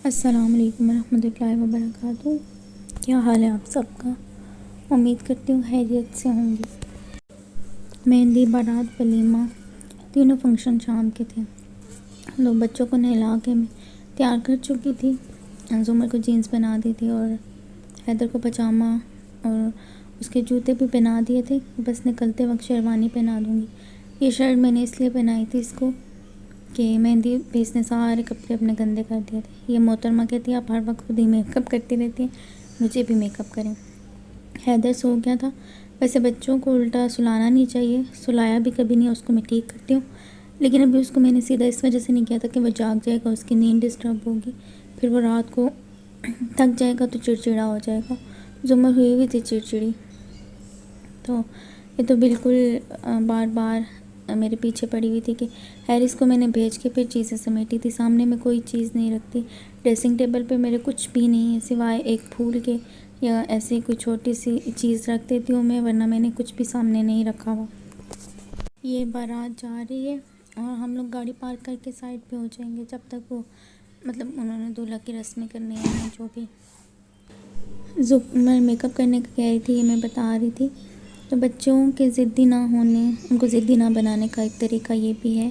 अस्सलाम वालेकुम रहमतुल्लाहि व बरकातुहू। क्या हाल है आप सबका? उम्मीद करती हूँ खैरियत से होंगी। मेहंदी, बारात, वलीमा तीनों फंक्शन शाम के थे। लोग बच्चों को नहला के मैं तैयार कर चुकी थी। ज़ुमर को जीन्स पहना दी थी और हैदर को पजामा और उसके जूते भी पहना दिए थे। बस निकलते वक्त शेरवानी पहना दूँगी। ये शर्ट मैंने इसलिए पहनाई थी इसको कि मेहंदी पे इसने सारे कपड़े अपने गंदे कर दिए थे। ये मोहतरमा कहती है आप हर वक्त खुद ही मेकअप करती रहती हैं, मुझे भी मेकअप करें। हैदर सो गया था। वैसे बच्चों को उल्टा सुलाना नहीं चाहिए, सुलाया भी कभी नहीं, उसको मैं ठीक करती हूँ। लेकिन अभी उसको मैंने सीधा इस वजह से नहीं किया था कि वो जाग जाएगा, उसकी नींद डिस्टर्ब होगी, फिर वो रात को थक जाएगा तो चिड़चिड़ा हो जाएगा। ज़ुमर हुई हुई थी चिड़चिड़ी, तो ये तो बिल्कुल बार बार मेरे पीछे पड़ी हुई थी कि हैरिस को मैंने भेज के फिर चीज़ें समेटी थी। सामने में कोई चीज़ नहीं रखती। ड्रेसिंग टेबल पे मेरे कुछ भी नहीं है सिवाय एक फूल के या ऐसी कोई छोटी सी चीज़ रख देती हूँ मैं, वरना मैंने कुछ भी सामने नहीं रखा हुआ। ये बारात जा रही है और हम लोग गाड़ी पार्क करके साइड पे हो जाएंगे जब तक वो मतलब उन्होंने दूल्हा की रस्में करनी है जो भी। मैं मेकअप करने का कह रही थी, ये मैं बता रही थी। तो बच्चों के ज़िद्दी ना होने, उनको ज़िद्दी ना बनाने का एक तरीका ये भी है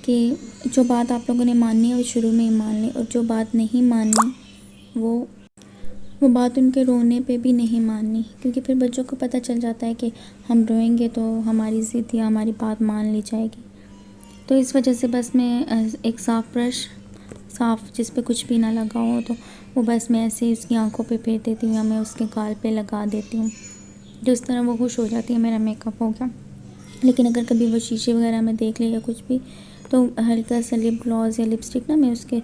कि जो बात आप लोगों ने माननी है वो शुरू में ही मान ली, और जो बात नहीं माननी वो बात उनके रोने पे भी नहीं माननी, क्योंकि फिर बच्चों को पता चल जाता है कि हम रोएंगे तो हमारी ज़िद या हमारी बात मान ली जाएगी। तो इस वजह से बस मैं एक साफ़ ब्रश, साफ़ जिस पे कुछ भी ना लगा हो, तो वो बस मैं ऐसे ही उसकी आंखों पे फेर देती हूँ या मैं उसके गाल पे लगा देती हूँ। जिस तरह वो खुश हो जाती है मेरा मेकअप हो गया। लेकिन अगर कभी वो शीशे वगैरह में देख ले या कुछ भी, तो हल्का सा लिप ग्लॉस या लिपस्टिक ना मैं उसके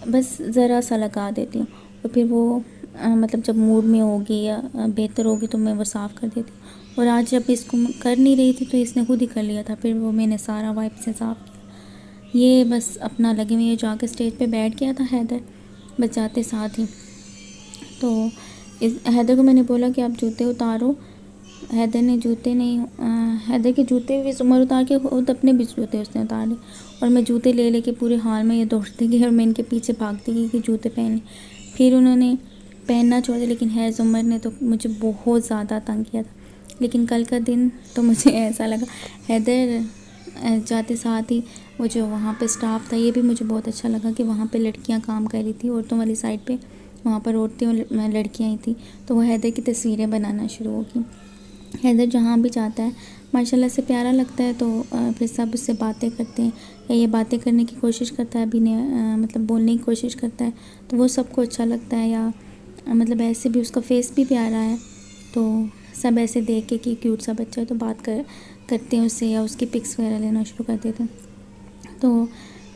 बस ज़रा सा लगा देती हूँ, और फिर वो मतलब जब मूड में होगी या बेहतर होगी तो मैं वो साफ़ कर देती हूँ। और आज जब इसको कर नहीं रही थी तो इसने खुद ही कर लिया था, फिर वो मैंने सारा वाइप से साफ़ किया। ये बस अपना लगे हुए जाकर स्टेज पे बैठ गया था हैदर बस जाते साथ ही। तो हैदर को मैंने बोला कि आप जूते उतारो। हैदर ने जूते नहीं, हैदर के जूते भी ज़ुमर उतार के खुद अपने भी जूते उसने उतार लिए, और मैं जूते ले लेके पूरे हाल में ये दौड़ती गई और मैं इनके पीछे भागती गई कि जूते पहने। फिर उन्होंने पहनना छोड़ दिया, लेकिन है ज़ुमर ने तो मुझे बहुत ज़्यादा तंग किया था। लेकिन कल का दिन तो मुझे ऐसा लगा, हैदर जाते साथ ही वो जो वहाँ पे स्टाफ था, ये भी मुझे बहुत अच्छा लगा कि वहाँ पे लड़कियाँ काम कर रही थी औरतों वाली साइड पे, वहाँ पर औरतें और लड़कियाँ ही थी। तो वो हैदर की तस्वीरें बनाना शुरू हो गई। हैदर जहाँ भी जाता है माशाल्लाह से प्यारा लगता है, तो फिर सब उससे बातें करते हैं या ये बातें करने की कोशिश करता है, अभी ने मतलब बोलने की कोशिश करता है, तो वो सबको अच्छा लगता है। या मतलब ऐसे भी उसका फेस भी प्यारा है, तो सब ऐसे देख के कि क्यूट सा बच्चा है तो बात करते हैं उससे या उसकी पिक्स वगैरह लेना शुरू कर देते हैं। तो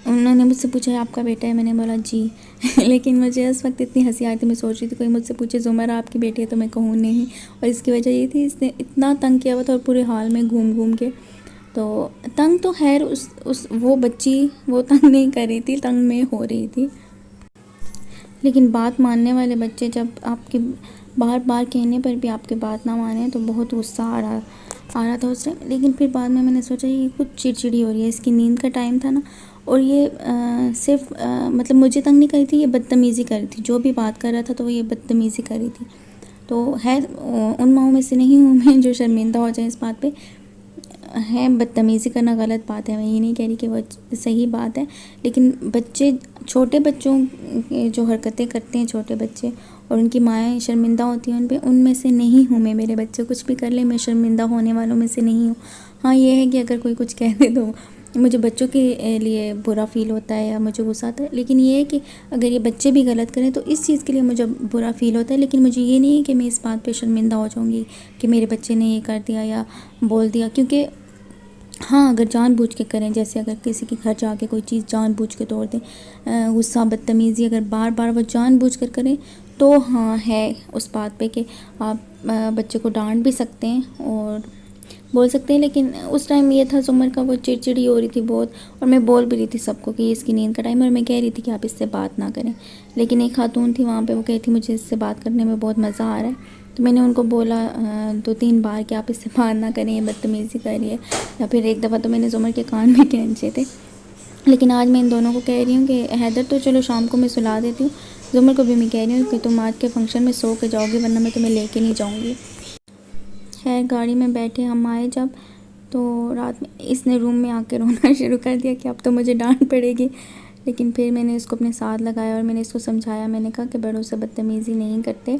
उन्होंने मुझसे पूछा है आपका बेटा है, मैंने बोला जी लेकिन मुझे उस वक्त इतनी हंसी आई थी, मैं सोच रही थी कोई मुझसे पूछे ज़ुमर आपकी बेटी है तो मैं कहूँ नहीं। और इसकी वजह ये थी इसने इतना तंग किया हुआ था और पूरे हाल में घूम घूम के, तो तंग तो खैर उस वो बच्ची वो तंग नहीं कर रही थी, तंग में हो रही थी। लेकिन बात मानने वाले बच्चे जब आपके बार बार कहने पर भी आपकी बात ना माने तो बहुत गुस्सा आ रहा था उस टाइम। लेकिन फिर बाद में मैंने सोचा ये कुछ चिड़चिड़ी हो रही है, इसकी नींद का टाइम था ना, और ये सिर्फ मतलब मुझे तंग नहीं कर रही थी, ये बदतमीज़ी कर रही थी। जो भी बात कर रहा था तो वो ये बदतमीज़ी कर रही थी। तो है उन माओं में से नहीं हूँ मैं जो शर्मिंदा हो जाए इस बात पे। है बदतमीज़ी करना गलत बात है, मैं ये नहीं कह रही कि वो सही बात है, लेकिन बच्चे, छोटे बच्चों जो हरकतें करते हैं छोटे बच्चे और उनकी माएँ शर्मिंदा होती हैं उन पे, उनमें से नहीं हूँ मैं। मेरे बच्चे कुछ भी कर ले, मैं शर्मिंदा होने वालों में से नहीं हूँ। हाँ ये है कि अगर कोई कुछ कह दे तो मुझे बच्चों के लिए बुरा फ़ील होता है या मुझे गुस्सा आता है, लेकिन ये है कि अगर ये बच्चे भी गलत करें तो इस चीज़ के लिए मुझे बुरा फ़ील होता है। लेकिन मुझे ये नहीं है कि मैं इस बात पे शर्मिंदा हो जाऊँगी कि मेरे बच्चे ने ये कर दिया या बोल दिया, क्योंकि हाँ अगर जानबूझ के करें, जैसे अगर किसी के घर जाके कोई चीज़ जानबूझ के तोड़ दें, गुस्सा बदतमीज़ी अगर बार बार वो जानबूझ कर करें, तो हाँ है उस बात पे कि आप बच्चे को डांट भी सकते हैं और बोल सकते हैं। लेकिन उस टाइम ये था ज़ुमर का वो चिड़चिड़ी हो रही थी बहुत, और मैं बोल भी रही थी सबको कि इसकी नींद का टाइम है, और मैं कह रही थी कि आप इससे बात ना करें। लेकिन एक खातून थी वहाँ पे, वो कहती मुझे इससे बात करने में बहुत मज़ा आ रहा है, तो मैंने उनको बोला 2-3 बार कि आप इससे बात ना करें, ये बदतमीज़ी कर रही है। या फिर एक दफ़ा तो मैंने ज़ुमर के कान में खींचे थे, लेकिन आज मैं इन दोनों को कह रही हूँ कि हैदर तो चलो शाम को मैं सुला देती हूँ, ज़ुमर को भी मैं कह रही हूँ कि तुम आज के फंक्शन में सो के जाओगे, वरना मैं तुम्हें लेके नहीं जाऊँगी। खैर गाड़ी में बैठे हम आए जब, तो रात में इसने रूम में आके रोना शुरू कर दिया कि अब तो मुझे डांट पड़ेगी। लेकिन फिर मैंने इसको अपने साथ लगाया और मैंने इसको समझाया, मैंने कहा कि बड़ों से बदतमीज़ी नहीं करते,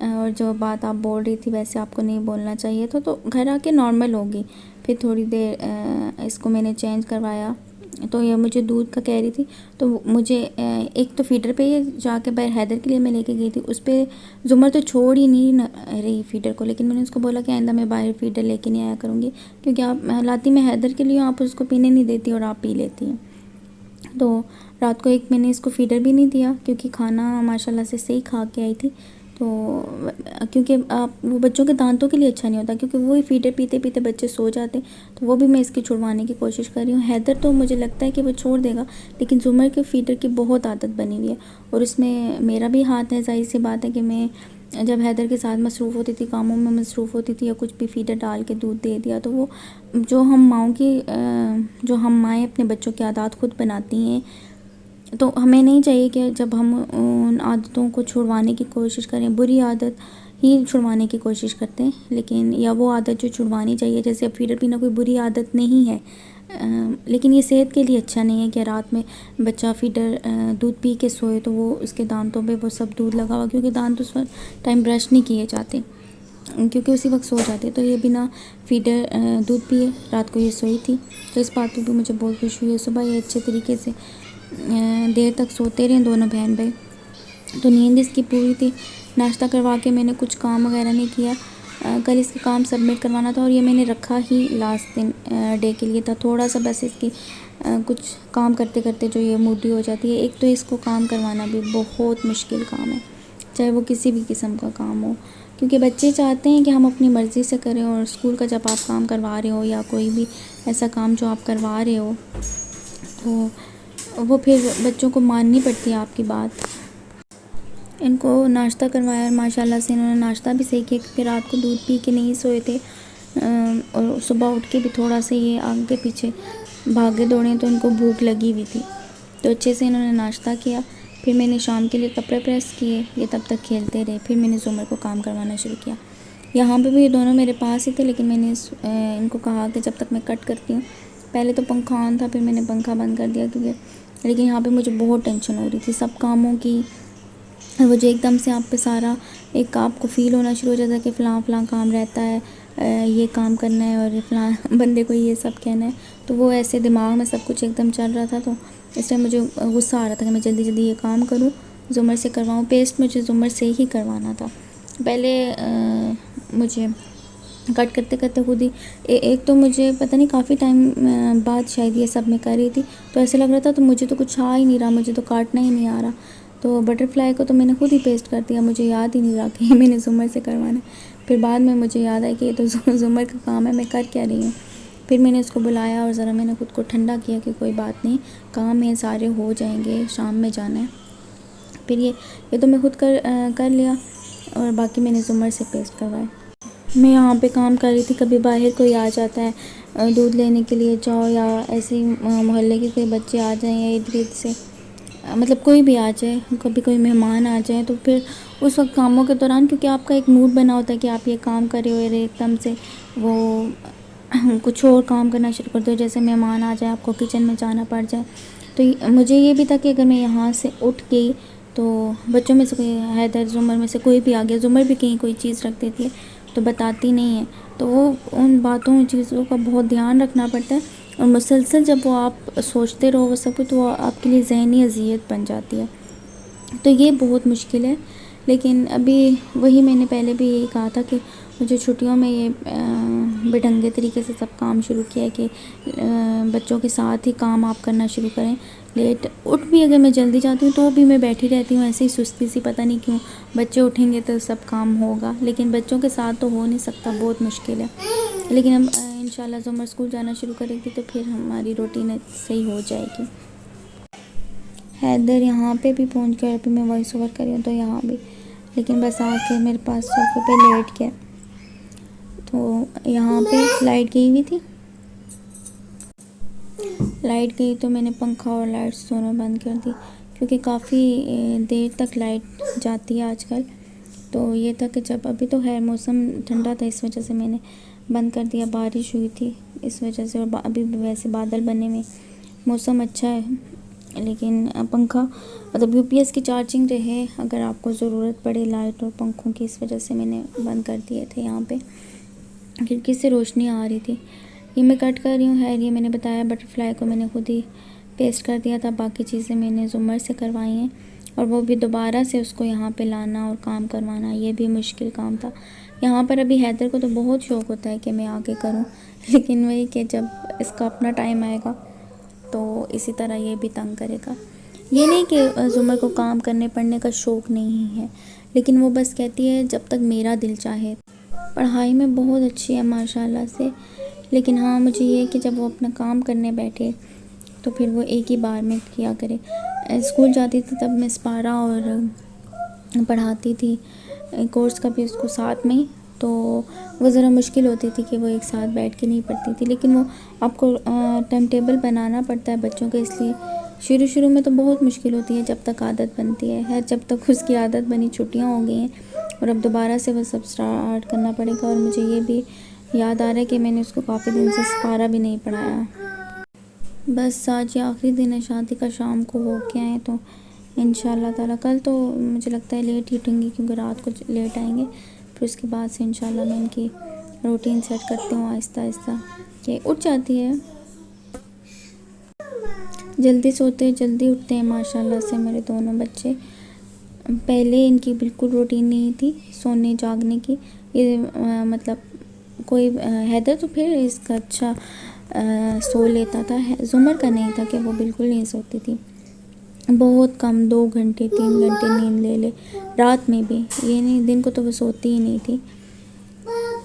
और जो बात आप बोल रही थी वैसे आपको नहीं बोलना चाहिए था, तो घर आके नॉर्मल होगी। फिर थोड़ी देर इसको मैंने चेंज करवाया, तो ये मुझे दूध का कह रही थी, तो मुझे एक तो फीडर पे ये जाके बाहर हैदर के लिए मैं लेके गई थी, उस पर ज़ुमर तो छोड़ ही नहीं रही फीडर को। लेकिन मैंने उसको बोला कि आइंदा मैं बाहर फीडर लेके नहीं आया करूँगी, क्योंकि आप लाती मैं हैदर के लिए, आप उसको पीने नहीं देती और आप पी लेती हैं। तो रात को एक मैंने इसको फीडर भी नहीं दिया, क्योंकि खाना माशाल्लाह से सही खा के आई थी। तो क्योंकि आप वो बच्चों के दांतों के लिए अच्छा नहीं होता, क्योंकि वही फीडर पीते पीते बच्चे सो जाते, तो वो भी मैं इसकी छुड़वाने की कोशिश कर रही हूँ। हैदर तो मुझे लगता है कि वो छोड़ देगा, लेकिन ज़ुमर के फीडर की बहुत आदत बनी हुई है, और उसमें मेरा भी हाथ है। जाहिर सी बात है कि मैं जब हैदर के साथ मसरूफ़ होती थी, कामों में मसरूफ़ होती थी, या कुछ भी फीडर डाल के दूध दे दिया, तो वो जो हम माएँ अपने बच्चों की आदत खुद बनाती हैं, तो हमें नहीं चाहिए कि जब हम उन आदतों को छुड़वाने की कोशिश करें, बुरी आदत ही छुड़वाने की कोशिश करते हैं, लेकिन या वो आदत जो छुड़वानी चाहिए, जैसे अब फीडर पीना कोई बुरी आदत नहीं है, लेकिन ये सेहत के लिए अच्छा नहीं है कि रात में बच्चा फीडर दूध पी के सोए तो वो उसके दांतों पे वो सब दूध लगा हुआ, क्योंकि दांत उस वक्त टाइम ब्रश नहीं किए जाते, क्योंकि उसी वक्त सो जाते। तो ये बिना फीडर दूध पिए रात को ये सोई थी, तो इस बात पर भी मुझे बहुत खुशी हुई है। सुबह ये अच्छे तरीके से देर तक सोते रहे दोनों बहन भाई, तो नींद इसकी पूरी थी। नाश्ता करवा के मैंने कुछ काम वगैरह नहीं किया, कल इसका काम सबमिट करवाना था, और ये मैंने रखा ही लास्ट दिन डे के लिए था। थोड़ा सा बस इसकी कुछ काम करते करते जो ये मूडी हो जाती है। एक तो इसको काम करवाना भी बहुत मुश्किल काम है, चाहे वो किसी भी किस्म का काम हो, क्योंकि बच्चे चाहते हैं कि हम अपनी मर्ज़ी से करें, और स्कूल का जब आप काम करवा रहे हो या कोई भी ऐसा काम जो आप करवा रहे हो, तो वो फिर बच्चों को माननी पड़ती है आपकी बात। इनको नाश्ता करवाया और माशाल्लाह से इन्होंने नाश्ता भी सही किया, क्योंकि रात को दूध पी के नहीं सोए थे, और सुबह उठ के भी थोड़ा सा ये आगे पीछे भागे दौड़े, तो इनको भूख लगी हुई थी, तो अच्छे से इन्होंने नाश्ता किया। फिर मैंने शाम के लिए कपड़े प्रेस किए, ये तब तक खेलते रहे। फिर मैंने ज़ुमर को काम करवाना शुरू किया। यहाँ पे भी ये दोनों मेरे पास ही थे, लेकिन मैंने इनको कहा कि जब तक मैं कट करती हूँ, पहले तो पंखा ऑन था, फिर मैंने पंखा बंद कर दिया, क्योंकि लेकिन यहाँ पे मुझे बहुत टेंशन हो रही थी सब कामों की। वो जो एकदम से आप पे सारा एक आपको फ़ील होना शुरू हो जाता है कि फ़लाँ काम रहता है, ये काम करना है और फ़लाँ बंदे को ये सब कहना है, तो वो ऐसे दिमाग में सब कुछ एकदम चल रहा था। तो इस टाइम मुझे गुस्सा आ रहा था कि मैं जल्दी जल्दी ये काम करूँ, ज़ुमर से करवाऊँ। पेस्ट मुझे ज़ुमर से ही करवाना था। पहले मुझे कट करते करते खुद ही एक तो मुझे पता नहीं काफ़ी टाइम बाद शायद ये सब मैं कर रही थी, तो ऐसे लग रहा था तो मुझे तो कुछ आ ही नहीं रहा, मुझे तो काटना ही नहीं आ रहा। तो बटरफ्लाई को तो मैंने खुद ही पेस्ट कर दिया, मुझे याद ही नहीं रहा कि मैंने ज़ुमर से करवाना है। फिर बाद में मुझे याद आया कि ये तो ज़ुमर का काम है, मैं कर क्या रही हूँ। फिर मैंने उसको बुलाया और ज़रा मैंने खुद को ठंडा किया कि कोई बात नहीं, काम है सारे हो जाएंगे, शाम में जाना है। फिर ये तो मैं खुद कर लिया, और बाकी मैंने ज़ुमर से पेस्ट करवाया। मैं यहाँ पे काम कर रही थी, कभी बाहर कोई आ जाता है दूध लेने के लिए जाओ, या ऐसे ही मोहल्ले के कोई बच्चे आ जाएं या इर्द गिर्द से, मतलब कोई भी आ जाए, कभी कोई मेहमान आ जाए, तो फिर उस वक्त कामों के दौरान, क्योंकि आपका एक मूड बना होता है कि आप ये काम कर रहे हो, और एकदम से वो कुछ और काम करना शुरू कर दो, जैसे मेहमान आ जाए, आपको किचन में जाना पड़ जाए। तो मुझे ये भी था कि अगर मैं यहाँ से उठ गई तो बच्चों में से कोई, हैदर ज़ुमर में से कोई भी आ गया, ज़ुमर भी कहीं कोई चीज़ रख देती है तो बताती नहीं है, तो वो उन बातों चीज़ों का बहुत ध्यान रखना पड़ता है, और मुसलसल जब वो आप सोचते रहो वो सब कुछ, तो वो आपके लिए ज़हनी अज़ियत बन जाती है, तो ये बहुत मुश्किल है। लेकिन अभी वही मैंने पहले भी यही कहा था कि मुझे छुट्टियों में ये बेढंगे तरीके से सब काम शुरू किया है कि बच्चों के साथ ही काम आप करना शुरू करें। लेट उठ भी अगर मैं जल्दी जाती हूँ तो भी मैं बैठी रहती हूँ ऐसे ही सुस्ती सी, पता नहीं क्यों। बच्चे उठेंगे तो सब काम होगा, लेकिन बच्चों के साथ तो हो नहीं सकता, बहुत मुश्किल है। लेकिन अब इंशाल्लाह ज़ुमर स्कूल जाना शुरू करेगी तो फिर हमारी रूटीन सही हो जाएगी। हैदर यहाँ पे भी पहुँच गया, अभी मैं वॉइस ओवर कर रही हूँ तो यहाँ भी, लेकिन बस आके मेरे पास सोफे पे लेट गया। तो यहाँ पे लाइट गई हुई थी, लाइट गई तो मैंने पंखा और लाइट्स दोनों बंद कर दी, क्योंकि काफ़ी देर तक लाइट जाती है आजकल। तो ये था कि जब अभी तो खैर मौसम ठंडा था, इस वजह से मैंने बंद कर दिया। बारिश हुई थी इस वजह से, और अभी वैसे बादल बने हुए, मौसम अच्छा है। लेकिन पंखा मतलब यूपीएस की चार्जिंग रहे अगर आपको ज़रूरत पड़े लाइट और पंखों की, इस वजह से मैंने बंद कर दिए थे। यहाँ पे खिड़की से रोशनी आ रही थी। ये मैं कट कर रही हूँ। है ये मैंने बताया बटरफ्लाई को मैंने खुद ही पेस्ट कर दिया था, बाकी चीज़ें मैंने ज़ुमर से करवाई हैं, और वो भी दोबारा से उसको यहाँ पे लाना और काम करवाना, ये भी मुश्किल काम था। यहाँ पर अभी हैदर को तो बहुत शौक़ होता है कि मैं आके करूँ, लेकिन वही कि जब इसका अपना टाइम आएगा तो इसी तरह ये भी तंग करेगा। ये नहीं कि ज़ुमर को काम करने पढ़ने का शौक़ नहीं है, लेकिन वो बस कहती है जब तक मेरा दिल चाहे। पढ़ाई में बहुत अच्छी है माशाल्लाह से, लेकिन हाँ मुझे ये कि जब वो अपना काम करने बैठे तो फिर वो एक ही बार में किया करे। स्कूल जाती थी तब मैं स्पारा और पढ़ाती थी, कोर्स का भी उसको साथ में, तो वो ज़रा मुश्किल होती थी कि वो एक साथ बैठ के नहीं पढ़ती थी। लेकिन वो आपको टाइम टेबल बनाना पड़ता है बच्चों के, इसलिए शुरू में तो बहुत मुश्किल होती है जब तक आदत बनती है। जब तक उसकी आदत बनी, छुट्टियाँ हो गई हैं और अब दोबारा से वो सब स्टार्ट करना पड़ेगा। और मुझे ये भी याद आ रहा है कि मैंने उसको काफ़ी दिन से स्पारा भी नहीं पढ़ाया। बस आज ये आखिरी दिन है शादी का, शाम को हो के आए तो इंशाल्लाह ताला कल तो मुझे लगता है लेट ही उठेंगी, क्योंकि रात को लेट आएंगे। फिर उसके बाद से इंशाल्लाह मैं इनकी रूटीन सेट करती हूँ आहिस्ता आहिस्ता, कि उठ जाती है, जल्दी सोते जल्दी उठते हैं माशाल्लाह से मेरे दोनों बच्चे। पहले इनकी बिल्कुल रूटीन नहीं थी सोने जागने की, ये मतलब कोई हैदर तो फिर इसका अच्छा सो लेता था, ज़ुमर का नहीं था कि वो बिल्कुल नहीं सोती थी, बहुत कम 2 घंटे 3 घंटे नींद ले ले रात में भी, ये नहीं दिन को तो वो सोती ही नहीं थी।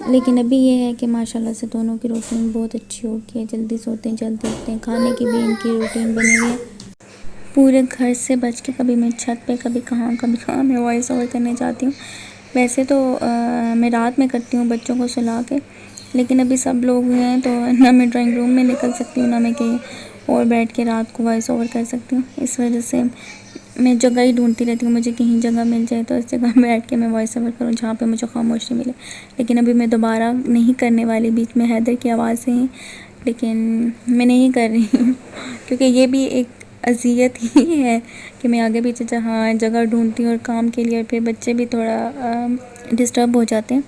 लेकिन अभी ये है कि माशाल्लाह से दोनों की रूटीन बहुत अच्छी हो गई है, जल्दी सोते हैं जल्दी उठते हैं, खाने की भी इनकी रूटीन बनी हुई है। पूरे घर से बच के कभी मैं छत पे कभी कहाँ मैं वॉइस ओवर करने जाती हूँ। वैसे तो मैं रात में करती हूँ बच्चों को सुला के, लेकिन अभी सब लोग हैं तो ना मैं ड्राइंग रूम में निकल सकती हूँ, ना मैं कहीं और बैठ के रात को वॉइस ओवर कर सकती हूँ। इस वजह से मैं जगह ही ढूंढती रहती हूँ, मुझे कहीं जगह मिल जाए तो इस जगह बैठ के मैं वॉइस ओवर करूँ जहाँ पे मुझे खामोशी मिले। लेकिन अभी मैं दोबारा नहीं करने वाली, बीच में हैदर की आवाज़ें हैं लेकिन मैं नहीं कर रही हूँ, क्योंकि ये भी एक अज़ियत ही है कि मैं आगे पीछे जहाँ जगह ढूंढती हूँ और काम के लिए, और फिर बच्चे भी थोड़ा डिस्टर्ब हो जाते हैं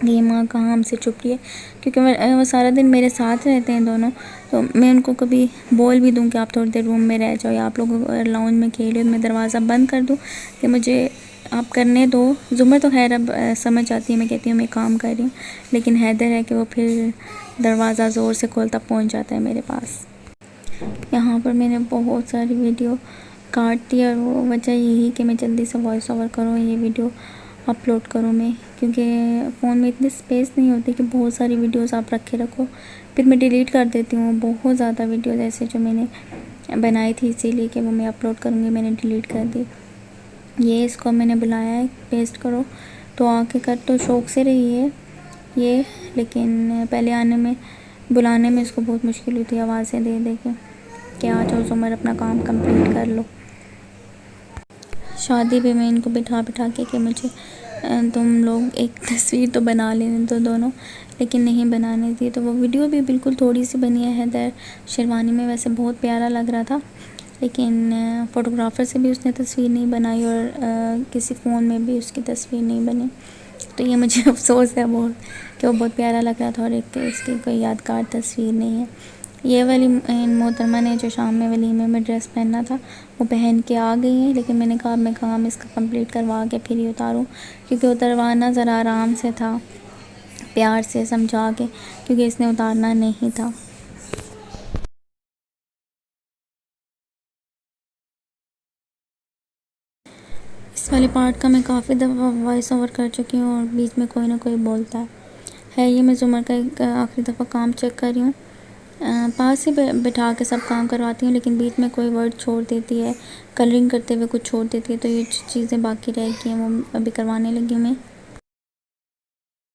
ये माँ कहाँ हमसे छुप रही है, क्योंकि वो सारा दिन मेरे साथ रहते हैं दोनों। तो मैं उनको कभी बोल भी दूँ कि आप थोड़ी देर रूम में रह जाओ या आप लोग लाउंज में खेलो, मैं दरवाज़ा बंद कर दूँ कि मुझे आप करने दो। ज़ुमर तो खैर अब समझ आती है, मैं कहती हूँ मैं काम कर रही हूँ, लेकिन हैदर है कि वो फिर दरवाज़ा ज़ोर से खोलता पहुँच जाता है मेरे पास। यहाँ पर मैंने बहुत सारी वीडियो काट दी, और वो वजह यही कि मैं जल्दी से वॉइस ओवर करूँ, ये वीडियो अपलोड करूँ मैं, क्योंकि फ़ोन में इतनी स्पेस नहीं होती कि बहुत सारी वीडियोस आप रखे रखो, फिर मैं डिलीट कर देती हूँ। बहुत ज़्यादा वीडियोस ऐसे जो मैंने बनाई थी इसीलिए कि वो मैं अपलोड करूँगी, मैंने डिलीट कर दी। ये इसको मैंने बुलाया है पेस्ट करो तो आके कर, तो शौक़ से रही है ये, लेकिन पहले आने में बुलाने में इसको बहुत मुश्किल हुई थी आवाज़ें दे दे के कि आ जाओ ज़ुमर अपना काम कंप्लीट कर लो। शादी पे मैं इनको बिठा के कि मुझे तुम लोग एक तस्वीर तो बना लेने दो दोनों, लेकिन नहीं बनाने दी। तो वो वीडियो भी बिल्कुल थोड़ी सी बनी है हैदर शेरवानी में, वैसे बहुत प्यारा लग रहा था, लेकिन फ़ोटोग्राफ़र से भी उसने तस्वीर नहीं बनाई और किसी फ़ोन में भी उसकी तस्वीर नहीं बनी। तो ये मुझे अफसोस है बहुत कि वो बहुत प्यारा लग रहा था और एक इसकी कोई यादगार तस्वीर नहीं है। ये वाली मोहतरमा ने जो शाम में वलीमे में ड्रेस पहनना था वो पहन के आ गई हैं, लेकिन मैंने कहा मैं काम इसका कंप्लीट करवा के फिर ही उतारूँ, क्योंकि उतरवाना ज़रा आराम से था, प्यार से समझा के, क्योंकि इसने उतारना नहीं था। इस वाले पार्ट का मैं काफ़ी दफ़ा वॉइस ओवर कर चुकी हूँ और बीच में कोई ना कोई बोलता है। ये मैं ज़ुमर का एक आखिरी दफ़ा काम चेक कर रही हूँ, पास ही बिठा के सब काम करवाती हूँ, लेकिन बीच में कोई वर्ड छोड़ देती है, कलरिंग करते हुए कुछ छोड़ देती है, तो ये चीज़ें बाकी रह गई हैं वो अभी करवाने लगी हूँ मैं।